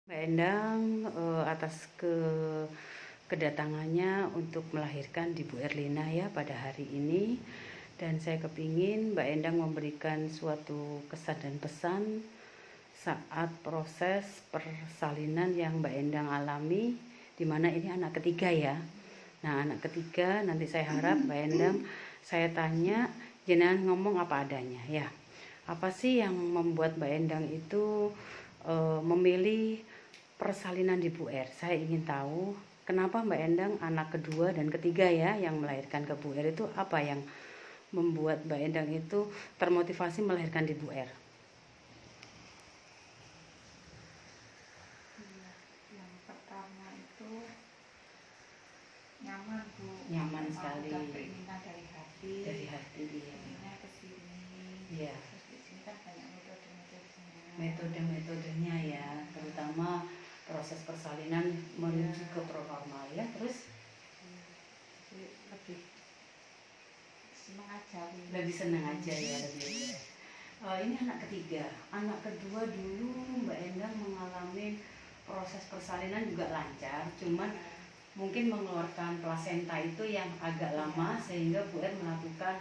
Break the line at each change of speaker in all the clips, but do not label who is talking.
Mbak Endang atas kedatangannya untuk melahirkan di Bu Erlina ya pada hari ini, dan saya kepingin Mbak Endang memberikan suatu kesan dan pesan saat proses persalinan yang Mbak Endang alami, dimana ini anak ketiga ya. Nah, anak ketiga nanti saya harap Mbak Endang saya tanya jenengan ngomong apa adanya ya. Apa sih yang membuat Mbak Endang itu memilih persalinan di Bu Er? Saya ingin tahu kenapa Mbak Endang anak kedua dan ketiga ya yang melahirkan ke Bu Er, itu apa yang membuat Mbak Endang itu termotivasi melahirkan di Bu Er?
Yang pertama itu nyaman, Bu.
Nyaman sekali.
Udah keinginan dari hati.
Dari hati dia.
Inginnya ke sini.
Iya.
Terus di sini kan banyak metode-metodenya.
Metode-metodenya ya, terutama proses persalinan menuju ke pronormal ya. Terus
Jadi
lebih senang aja ya, lebih. Ini anak ketiga, anak kedua dulu Mbak Endang mengalami proses persalinan juga lancar, cuman mungkin mengeluarkan plasenta itu yang agak lama sehingga Bu Er melakukan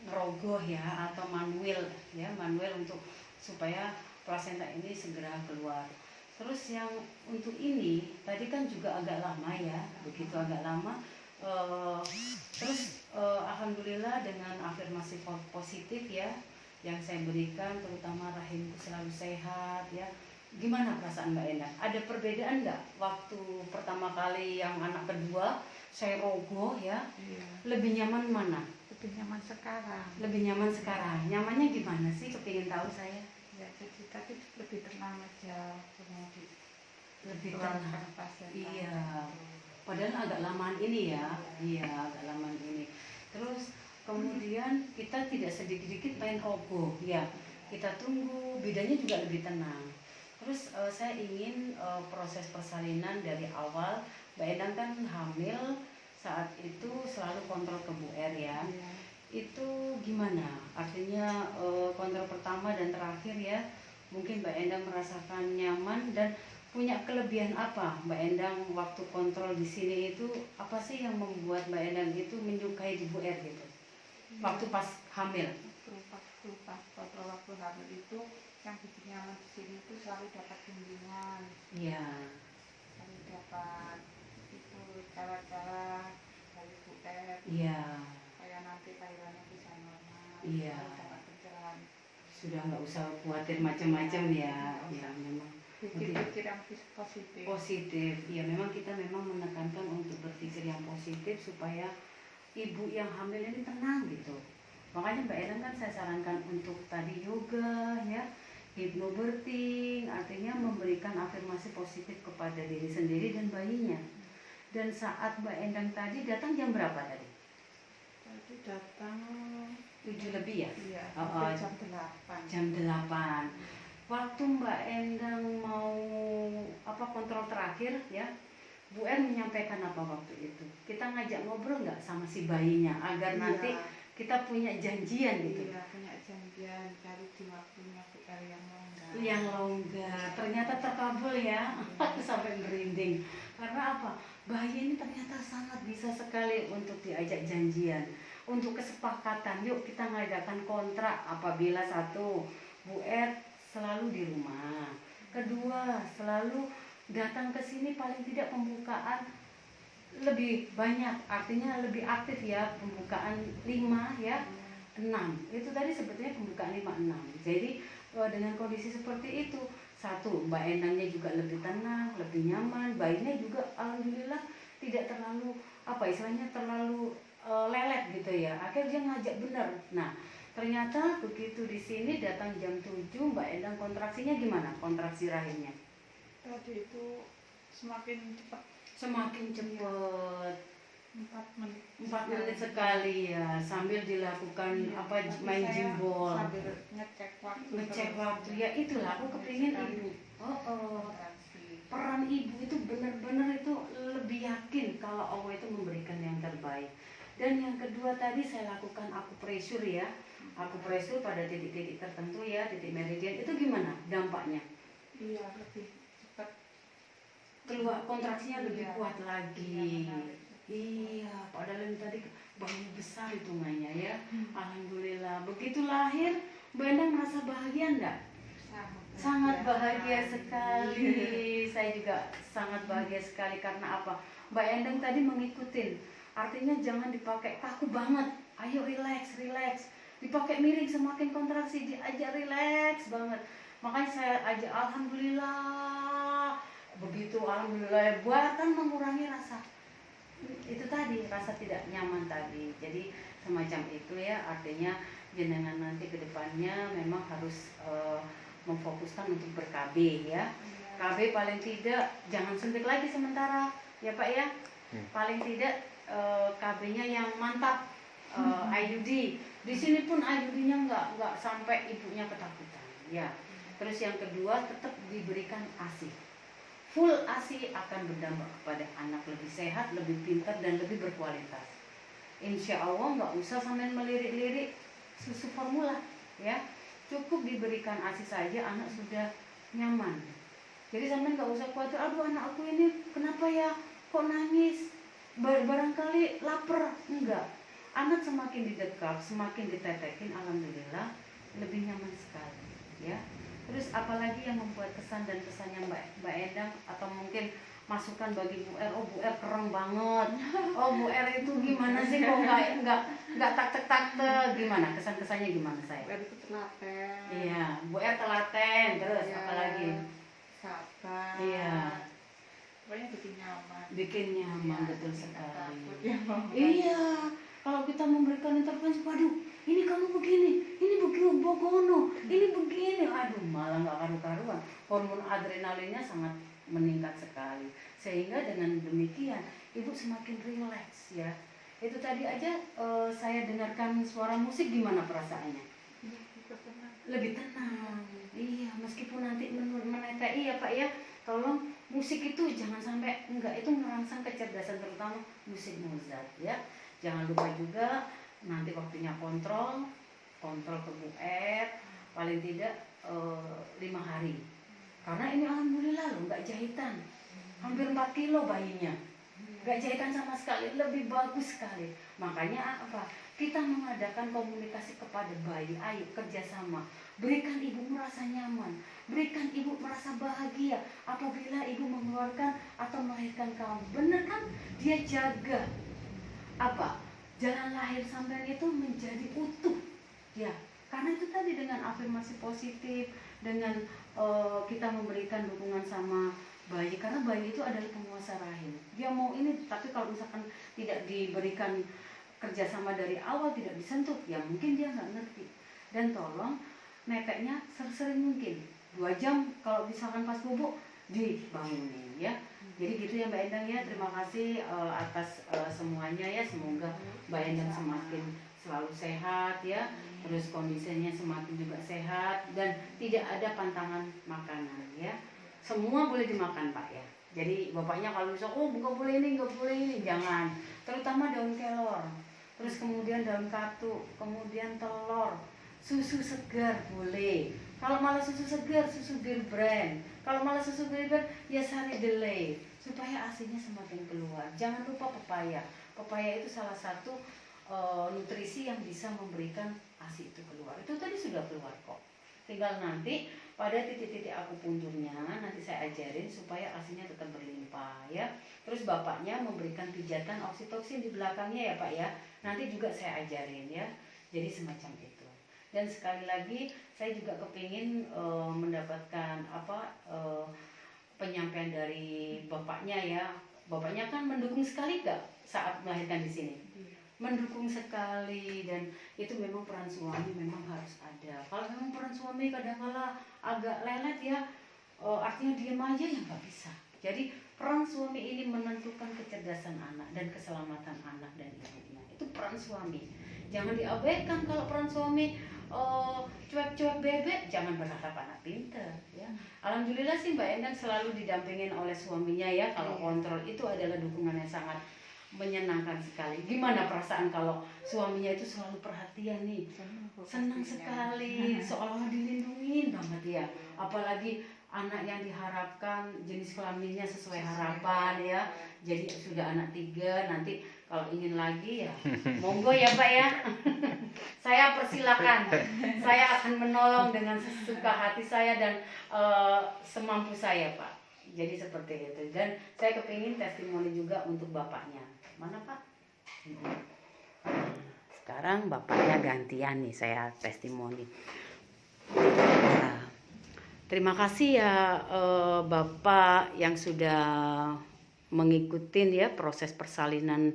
ngerogoh ya atau manual ya, manual untuk supaya plasenta ini segera keluar. Terus yang untuk ini tadi kan juga agak lama ya, begitu agak lama. Terus alhamdulillah dengan afirmasi positif ya yang saya berikan, terutama rahimku selalu sehat ya. Gimana perasaan Mbak Endang? Ada perbedaan nggak waktu pertama kali yang anak kedua saya rogoh ya?
Iya.
Lebih nyaman mana?
Lebih nyaman sekarang.
Lebih nyaman sekarang. Nyamannya gimana sih? Kepingin tahu saya.
Ya, jadi tadi lebih tenang aja,
Lebih tenang.
Pasien.
Iya. Padahal agak lamaan ini ya. Iya, agak lamaan ini. Terus kemudian kita tidak sedikit-sedikit main rogoh ya. Kita tunggu, bidannya juga lebih tenang. Terus saya ingin proses persalinan dari awal. Mbak Endang kan hamil, saat itu selalu kontrol ke Bu Er ya.
Iya.
Itu gimana? Artinya kontrol pertama dan terakhir ya. Mungkin Mbak Endang merasakan nyaman dan punya kelebihan apa Mbak Endang waktu kontrol di sini itu, apa sih yang membuat Mbak Endang itu menyukai di Bu Er gitu? Waktu pas hamil.
Waktu hamil itu yang bikin nyaman di sini itu selalu dapat bimbingan.
Iya.
Selalu dapat itu cara-cara dari Bu Er.
Iya.
Kayak nanti lahirannya bisa normal.
Iya.
Selalu dapat pencerahan.
Sudah nggak usah khawatir macam-macam ya. Ya memang.
Pikir-pikir yang positif.
Positif. Ya memang kita memang menekankan untuk berpikir yang positif supaya ibu yang hamil ini tenang gitu. Makanya Mbak Endang kan saya sarankan untuk tadi yoga ya, hypnobirthing, artinya memberikan afirmasi positif kepada diri sendiri dan bayinya. Dan saat Mbak Endang tadi datang jam berapa tadi?
Tadi datang
7 lebih ya?
Iya, jam 8.
Jam 8. Waktu Mbak Endang mau kontrol terakhir ya, Bu Er menyampaikan apa waktu itu? Kita ngajak ngobrol nggak sama si bayinya agar nanti kita punya janjian gitu?
Iya, punya janjian cari di waktunya Bu Er yang longgar.
Yang longgar, ternyata terkabul ya. Sampai merinding. Karena apa? Bayi ini ternyata sangat bisa sekali untuk diajak janjian, untuk kesepakatan. Yuk kita ngadakan kontrak apabila satu, Bu Er selalu di rumah. Kedua, selalu datang ke sini paling tidak pembukaan lebih banyak, artinya lebih aktif ya, pembukaan 5 ya, 6. Itu tadi sebetulnya pembukaan 5-6. Jadi dengan kondisi seperti itu, satu, Mbak Endangnya juga lebih tenang, lebih nyaman, bayinya juga alhamdulillah tidak terlalu istilahnya terlalu lelet gitu ya. Akhirnya dia ngajak benar. Nah, ternyata begitu di sini datang jam 7, Mbak Endang kontraksinya gimana? Kontraksi rahimnya?
Tadi itu semakin cepat.
Semakin cepat.
4 menit.
4 menit sekali ya, sambil dilakukan main jimbol.
Sambil ngecek waktu.
Ya itulah aku kepingin ibu. Peran ibu itu benar-benar itu lebih yakin kalau Allah itu memberikan yang terbaik. Dan yang kedua tadi saya lakukan akupresur ya. Akupresur pada titik-titik tertentu ya, titik meridian. Itu gimana dampaknya?
Iya, lebih cepat
keluar kontraksinya lebih
Iya.
kuat lagi.
Iya, benar.
Iya, padahal yang tadi bayi besar hitungannya ya. Alhamdulillah. Begitu lahir, Mbak Endang merasa bahagia enggak? Sangat bahagia sekali. Saya juga sangat bahagia sekali karena apa? Mbak Endang tadi mengikutin. Artinya jangan dipakai kaku banget. Ayo relax, relax. Dipakai miring semakin kontraksi, diajak relax banget. Makanya saya ajak alhamdulillah. Begitu alhamdulillah buatan mengurangi rasa itu tadi, rasa tidak nyaman tadi. Jadi semacam itu ya, artinya jenengan nanti ke depannya memang harus memfokuskan untuk ber-KB ya. KB paling tidak jangan suntik lagi sementara ya Pak ya. Paling tidak KB-nya yang mantap, IUD. Di sini pun IUD-nya nggak sampai ibunya ketakutan ya. Terus yang kedua tetap diberikan ASI. Full ASI akan berdampak kepada anak lebih sehat, lebih pintar dan lebih berkualitas. Insya Allah nggak usah sampai melirik-lirik susu formula ya. Cukup diberikan ASI saja anak sudah nyaman. Jadi sampai nggak usah khawatir, aduh anak aku ini kenapa ya kok nangis, barangkali lapar. Enggak, anak semakin didekap, semakin ditetekin, alhamdulillah lebih nyaman sekali ya. Terus apalagi yang membuat kesan dan pesannya Mbak Endang atau mungkin masukan bagi Bu R, oh Bu R keren banget, oh Bu R itu gimana sih kok nggak tak gimana kesan-kesannya gimana saya?
Bu R itu telaten.
Iya, Bu R telaten, terus
Iya,
apalagi?
sabar.
Iya.
Pokoknya bikin nyaman.
Bikin nyaman,
Iya,
betul
bikin
sekali.
takut, ya, Mama.
Iya, kalau kita memberikan intervensi, waduh, ini kamu begini, ini begini, bogono, ini begini, aduh, malah nggak karu-karuan. Hormon adrenalinnya sangat meningkat sekali, sehingga dengan demikian ibu semakin rileks ya. Itu tadi aja saya dengarkan suara musik, gimana perasaannya?
Iya, ikut tenang.
Lebih tenang. Iya, meskipun nanti menetai ya Pak ya, tolong musik itu jangan sampai enggak, itu merangsang kecerdasan, terutama musik Mozart ya. Jangan lupa juga nanti waktunya kontrol ke Bu R paling tidak 5 hari. Karena ini alhamdulillah loh nggak jahitan, hampir 4 kilo bayinya, nggak jahitan sama sekali, lebih bagus sekali. Makanya apa? Kita mengadakan komunikasi kepada bayi, ayo kerjasama, berikan ibu merasa nyaman, berikan ibu merasa bahagia apabila ibu mengeluarkan atau melahirkan kamu. Bener kan? Dia jaga apa? Jalan lahir sampean itu menjadi utuh ya. Karena itu tadi dengan afirmasi positif, dengan kita memberikan dukungan sama bayi, karena bayi itu adalah penguasa rahim. Dia mau ini, tapi kalau misalkan tidak diberikan kerjasama dari awal, tidak disentuh, ya mungkin dia nggak ngerti. Dan tolong neteknya sering mungkin 2 jam kalau misalkan pas bubuk dibangunin ya. Jadi gitu ya Mbak Endang ya. Terima kasih atas semuanya ya. Semoga Mbak Endang semakin selalu sehat ya. Terus kondisinya semakin juga sehat dan tidak ada pantangan makanan ya. Semua boleh dimakan Pak ya. Jadi bapaknya kalau bisa, oh nggak boleh ini, nggak boleh ini, jangan. Terutama daun kelor, terus kemudian daun katu, kemudian telur, susu segar boleh. Kalau malah susu segar, susu bir brand. Kalau malah susu bir brand, ya sari delay supaya asinya semakin keluar. Jangan lupa pepaya. Pepaya itu salah satu nutrisi yang bisa memberikan asi itu keluar. Itu tadi sudah keluar kok. Tinggal nanti pada titik-titik akupunturnya nanti saya ajarin supaya asinya tetap berlimpah ya. Terus bapaknya memberikan pijatan oksitoksin di belakangnya ya Pak ya. Nanti juga saya ajarin ya. Jadi semacam itu. Dan sekali lagi saya juga kepingin mendapatkan penyampaian dari bapaknya ya. Bapaknya kan mendukung sekali gak saat melahirkan di sini? Mendukung sekali, dan itu memang peran suami memang harus ada. Kalau memang peran suami kadang-kala agak lelet ya, artinya diam aja ya nggak bisa. Jadi peran suami ini menentukan kecerdasan anak dan keselamatan anak dan ibunya. Itu peran suami. Jangan diabaikan. Kalau peran suami cuek-cuek bebek, jangan berharap anak pinter ya. Alhamdulillah sih Mbak Endang selalu didampingin oleh suaminya ya. Kalau kontrol itu adalah dukungan yang sangat menyenangkan sekali. Gimana perasaan kalau suaminya itu selalu perhatian nih? Senang sekali, seolah-olah dilindungi banget ya. Apalagi anak yang diharapkan jenis kelaminnya sesuai harapan ya. Jadi sudah anak 3, nanti kalau ingin lagi ya monggo ya Pak ya. Saya persilakan. Saya akan menolong dengan sesuka hati saya dan semampu saya Pak. Jadi seperti itu. Dan saya kepingin testimoni juga untuk bapaknya. Mana Pak? Sekarang bapaknya gantian nih saya testimoni. Nah, terima kasih ya Bapak yang sudah mengikuti ya proses persalinan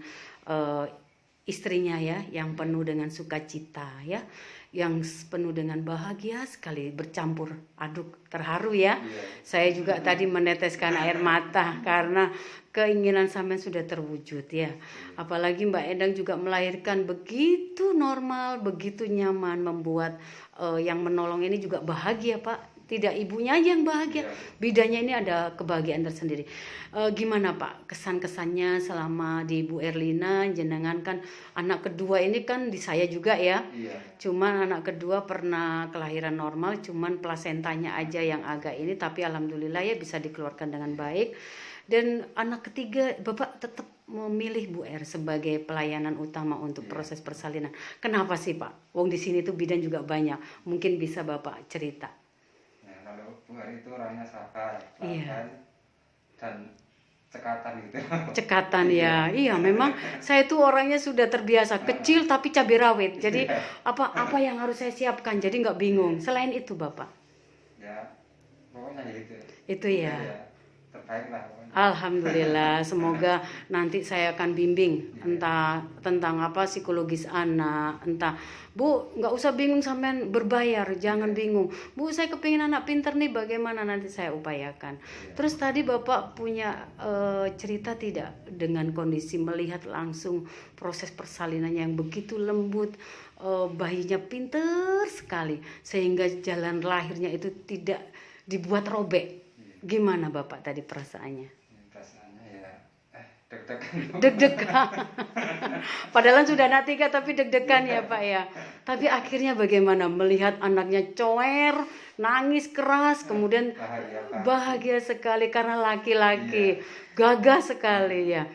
istrinya ya, yang penuh dengan sukacita ya, yang penuh dengan bahagia sekali, bercampur aduk terharu ya. Saya juga tadi meneteskan air mata karena keinginan sampean sudah terwujud ya. Apalagi Mbak Endang juga melahirkan begitu normal, begitu nyaman, membuat yang menolong ini juga bahagia Pak. Tidak ibunya aja yang bahagia, bidanya ini ada kebahagiaan tersendiri. Gimana Pak kesan-kesannya selama di Ibu Erlina, jenengan kan anak kedua ini kan di saya juga ya. Cuman anak kedua pernah kelahiran normal, cuman plasentanya aja yang agak ini, tapi alhamdulillah ya bisa dikeluarkan dengan baik. Dan anak ketiga Bapak tetap memilih Bu Er sebagai pelayanan utama untuk proses persalinan. Kenapa sih Pak? Wong di sini tuh bidan juga banyak. Mungkin bisa Bapak cerita.
Kalau Bu Er itu orangnya sabar, dan cekatan gitu.
Cekatan ya, iya memang saya tuh orangnya sudah terbiasa kecil tapi cabai rawit. Jadi apa yang harus saya siapkan, jadi nggak bingung. Selain itu Bapak?
Ya, pokoknya gitu.
Itu ya.
Terbaik lah pokoknya.
Alhamdulillah, semoga nanti saya akan bimbing entah tentang apa psikologis anak, entah Bu nggak usah bingung sampean berbayar, jangan bingung Bu, saya kepingin anak pinter nih, bagaimana nanti saya upayakan. Terus tadi Bapak punya cerita tidak dengan kondisi melihat langsung proses persalinannya yang begitu lembut, bayinya pinter sekali sehingga jalan lahirnya itu tidak dibuat robek. Gimana Bapak tadi perasaannya?
Perasaannya ya deg-degan.
Deg-degan. Padahal sudah anak 3 tapi deg-degan ya Pak ya. Tapi akhirnya bagaimana melihat anaknya coer, nangis keras, kemudian bahagia sekali karena laki-laki, gagah sekali ya.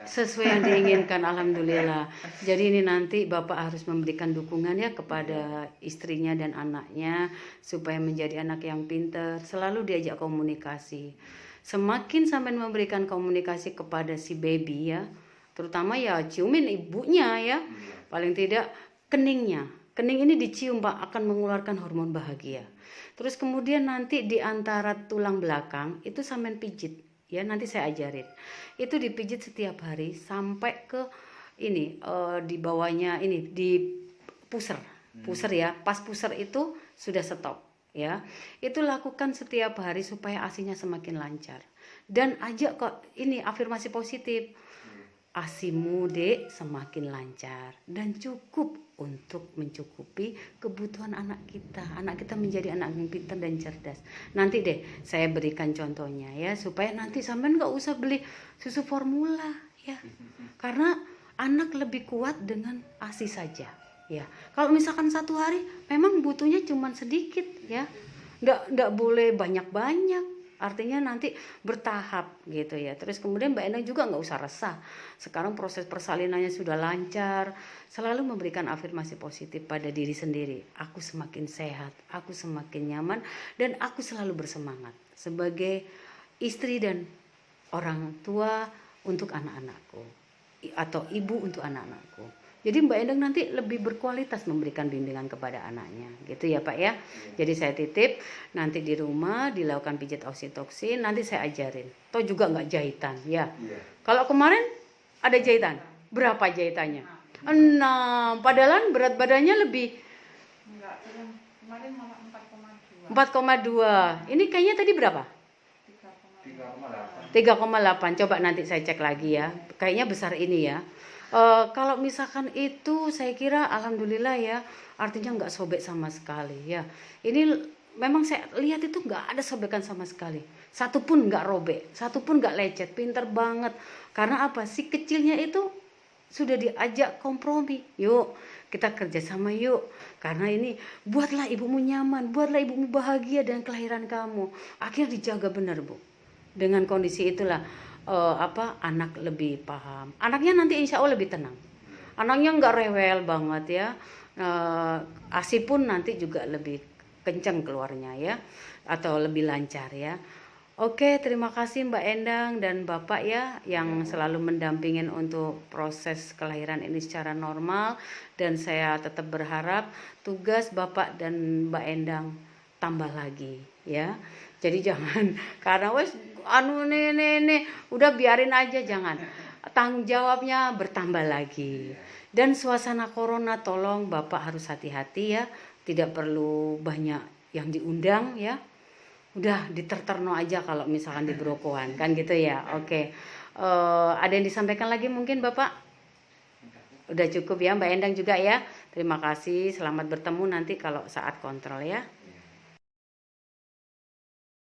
Sesuai yang diinginkan, alhamdulillah. Jadi ini nanti Bapak harus memberikan dukungan ya kepada istrinya dan anaknya supaya menjadi anak yang pintar, selalu diajak komunikasi. Semakin sampai memberikan komunikasi kepada si baby ya, terutama ya ciumin ibunya ya, paling tidak keningnya. Kening ini dicium Pak akan mengeluarkan hormon bahagia. Terus kemudian nanti di antara tulang belakang itu sampean pijit. Ya nanti saya ajarin. Itu dipijit setiap hari sampai ke ini di bawahnya ini di puser. Puser ya. Pas puser itu sudah stop ya. Itu lakukan setiap hari supaya ASI-nya semakin lancar. Dan ajak kok ini afirmasi positif. ASImu Dek semakin lancar dan cukup untuk mencukupi kebutuhan anak kita. Anak kita menjadi anak yang pintar dan cerdas. Nanti deh saya berikan contohnya ya, supaya nanti sampean nggak usah beli susu formula ya. Karena anak lebih kuat dengan ASI saja ya. Kalau misalkan 1 hari memang butuhnya cuma sedikit ya. Nggak boleh banyak-banyak. Artinya nanti bertahap gitu ya. Terus kemudian Mbak Endang juga nggak usah resah. Sekarang proses persalinannya sudah lancar. Selalu memberikan afirmasi positif pada diri sendiri. Aku semakin sehat, aku semakin nyaman, dan aku selalu bersemangat sebagai istri dan orang tua untuk anak-anakku, atau ibu untuk anak-anakku. Jadi Mbak Endang nanti lebih berkualitas memberikan bimbingan kepada anaknya, gitu ya Pak ya. Jadi saya titip nanti di rumah dilakukan pijat oksitoksin, nanti saya ajarin. Toh juga nggak jahitan ya. Kalau kemarin ada jahitan, berapa jahitannya? 6. Padahal berat badannya lebih.
Enggak, kemarin malah 4,2.
4,2. Ini kayaknya tadi berapa?
3,8.
3,8. Coba nanti saya cek lagi ya. Kayaknya besar ini ya. Kalau misalkan itu saya kira alhamdulillah ya, artinya nggak sobek sama sekali ya. Ini memang saya lihat itu nggak ada sobekan sama sekali, satu pun nggak robek, satu pun nggak lecet, pinter banget. Karena apa? Si kecilnya itu sudah diajak kompromi, yuk kita kerjasama yuk, karena ini buatlah ibumu nyaman, buatlah ibumu bahagia dengan kelahiran kamu. Akhirnya dijaga benar Bu. Dengan kondisi itulah anak lebih paham, anaknya nanti insya Allah lebih tenang, anaknya nggak rewel banget ya. ASI pun nanti juga lebih kenceng keluarnya ya, atau lebih lancar ya. Oke, terima kasih Mbak Endang dan Bapak ya yang selalu mendampingin untuk proses kelahiran ini secara normal, dan saya tetap berharap tugas Bapak dan Mbak Endang tambah lagi ya. Jadi jangan karena wes nih udah biarin aja, jangan. Tanggung jawabnya bertambah lagi. Dan suasana corona tolong Bapak harus hati-hati ya, tidak perlu banyak yang diundang ya. Udah diterterno aja kalau misalkan di Brokoan kan gitu ya. Oke. Ada yang disampaikan lagi mungkin Bapak? Udah cukup ya Mbak Endang juga ya. Terima kasih, selamat bertemu nanti kalau saat kontrol ya.